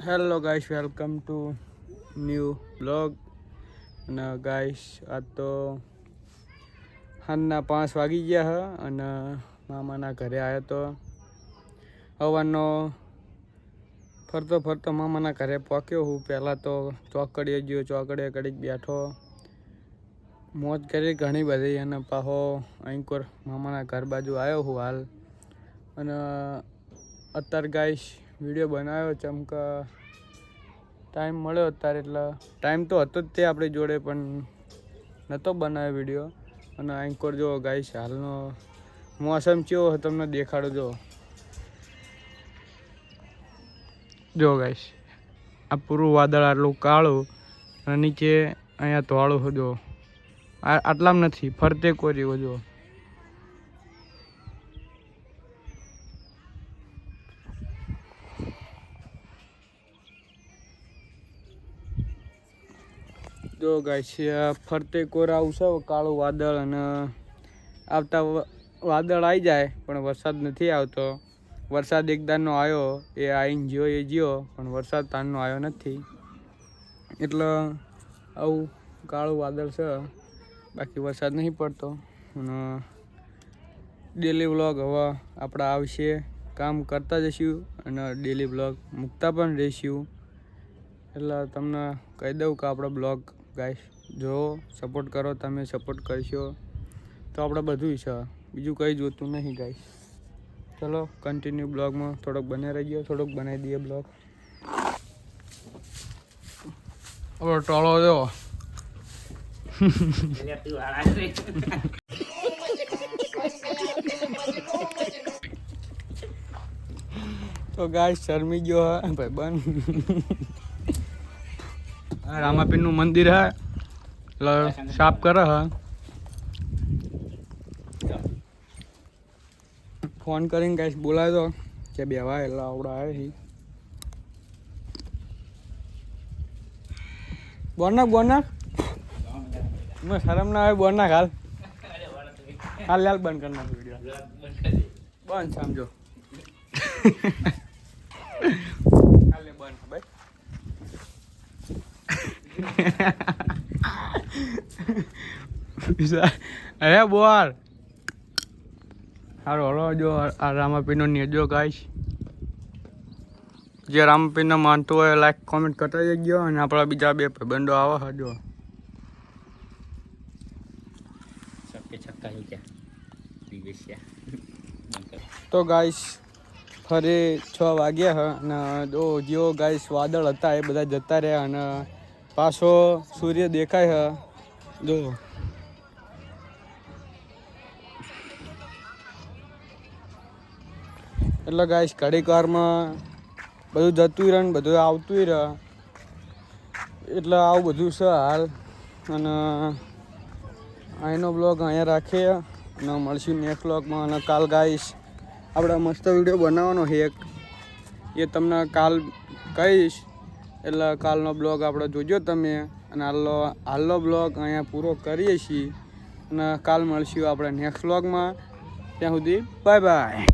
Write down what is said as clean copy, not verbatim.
Hello guys, welcome to new blog. અને guys, આ તો સાંજના 5 વાગી ગયા હ અને મામાના ઘરે આવ્યો તો સવારનો ફરતો મામાના ઘરે પહોંચ્યો હું. પહેલાં તો ચોકડીએ ગયો, ચોકડીએ ઘડીક બેઠો, મોજ કરી ઘણી બધી. અને પાછો અહીં મામાના ઘર બાજુ આવ્યો હું હાલ. અને અત્યારે ગાઈસ વિડીયો બનાવ્યો ચમકા ટાઈમ મળ્યો અત્યારે, એટલે ટાઈમ તો હતો જ તે આપણી જોડે, પણ નહોતો બનાવ્યો વિડીયો. અને એન્કોર જો ગાઈસ હાલનો મોસમ કેવો તમને દેખાડો. જો ગાઈસ, આ પૂરું વાદળ આટલું કાળું અને નીચે અહીંયા ધોળું જો, આટલામાં નથી ફરતે કોર્યું જો. જો ગાઈસ, ફરતે કોર આવશે કાળું વાદળ, અને આવતા વાદળ આવી જાય પણ વરસાદ નથી આવતો. વરસાદ એકદારનો આવ્યો, એ આવીને જ્યો પણ વરસાદ તારનો આવ્યો નથી. એટલે આવું કાળું વાદળ છે, બાકી વરસાદ નહીં પડતો. અને ડેલી વ્લોગ હવે આપણે આવશે, કામ કરતા જઈશું અને ડેલી વ્લોગ મૂકતા પણ રહીશું. એટલે તમને કહી દઉં કે આપણો બ્લોગ ગાઈસ જો સપોર્ટ કરો, તમે સપોર્ટ કરશો તો આપણે બધું છે, બીજું કંઈ જોતું નહીં ગાઈસ. ચલો કન્ટિન્યુ બ્લોગમાં થોડોક બને રહી ગયો, થોડોક બનાવી દઈએ બ્લોગ. આપણો ટોળો જો તો ગાઈસ શરમી ગયો હે ભાઈ બંધ. રામાપીરનું મંદિર હે એટલે સાફ કરે હે. ફોન કરીને ગાઈસ બોલાવ્યો કે બેવા એટલે આવડા આવે છે. બોનાક મેં શરમ ના આવે, બોનાક હાલ હાલ બંધ કરી નાખ વિડીયો, બંધ સમજો. હાલે બંધ ભાઈ. અરે બોલ હારો હલો. જો આ રામાપીરનો નેજો ગાઈશ, જે રામાપીરને માનતો હોય લાઈક કોમેન્ટ કરતા જજો. અને આપણા બીજા બે ભાઈબંધો આવે છે જો. તો ગાઈશ ફરી 6 વાગ્યા હે અને જો જેવો ગાઈશ વાદળ હતા એ બધા જતા રહ્યા અને પાછો સૂર્ય દેખાય છે જો. એટલે ગાઈશ ઘડીક વારમાં બધું જતું રહે ને બધું આવતું રહે. એટલે આવું બધું છે હાલ. અને અહીંનો બ્લોગ અહીંયા રાખીએ અને મળશું નેક્સ્ટ બ્લોગમાં. અને કાલ ગાઈશ આપણે મસ્ત વિડીયો બનાવવાનો છે એક, એ તમને કાલ કહીશ. એટલે કાલનો બ્લોગ આપણે જોજો તમે. અને હાલનો બ્લોગ અહીંયા પૂરો કરીએ છીએ અને કાલ મળશું આપણે નેક્સ્ટ બ્લોગમાં. ત્યાં સુધી બાય બાય.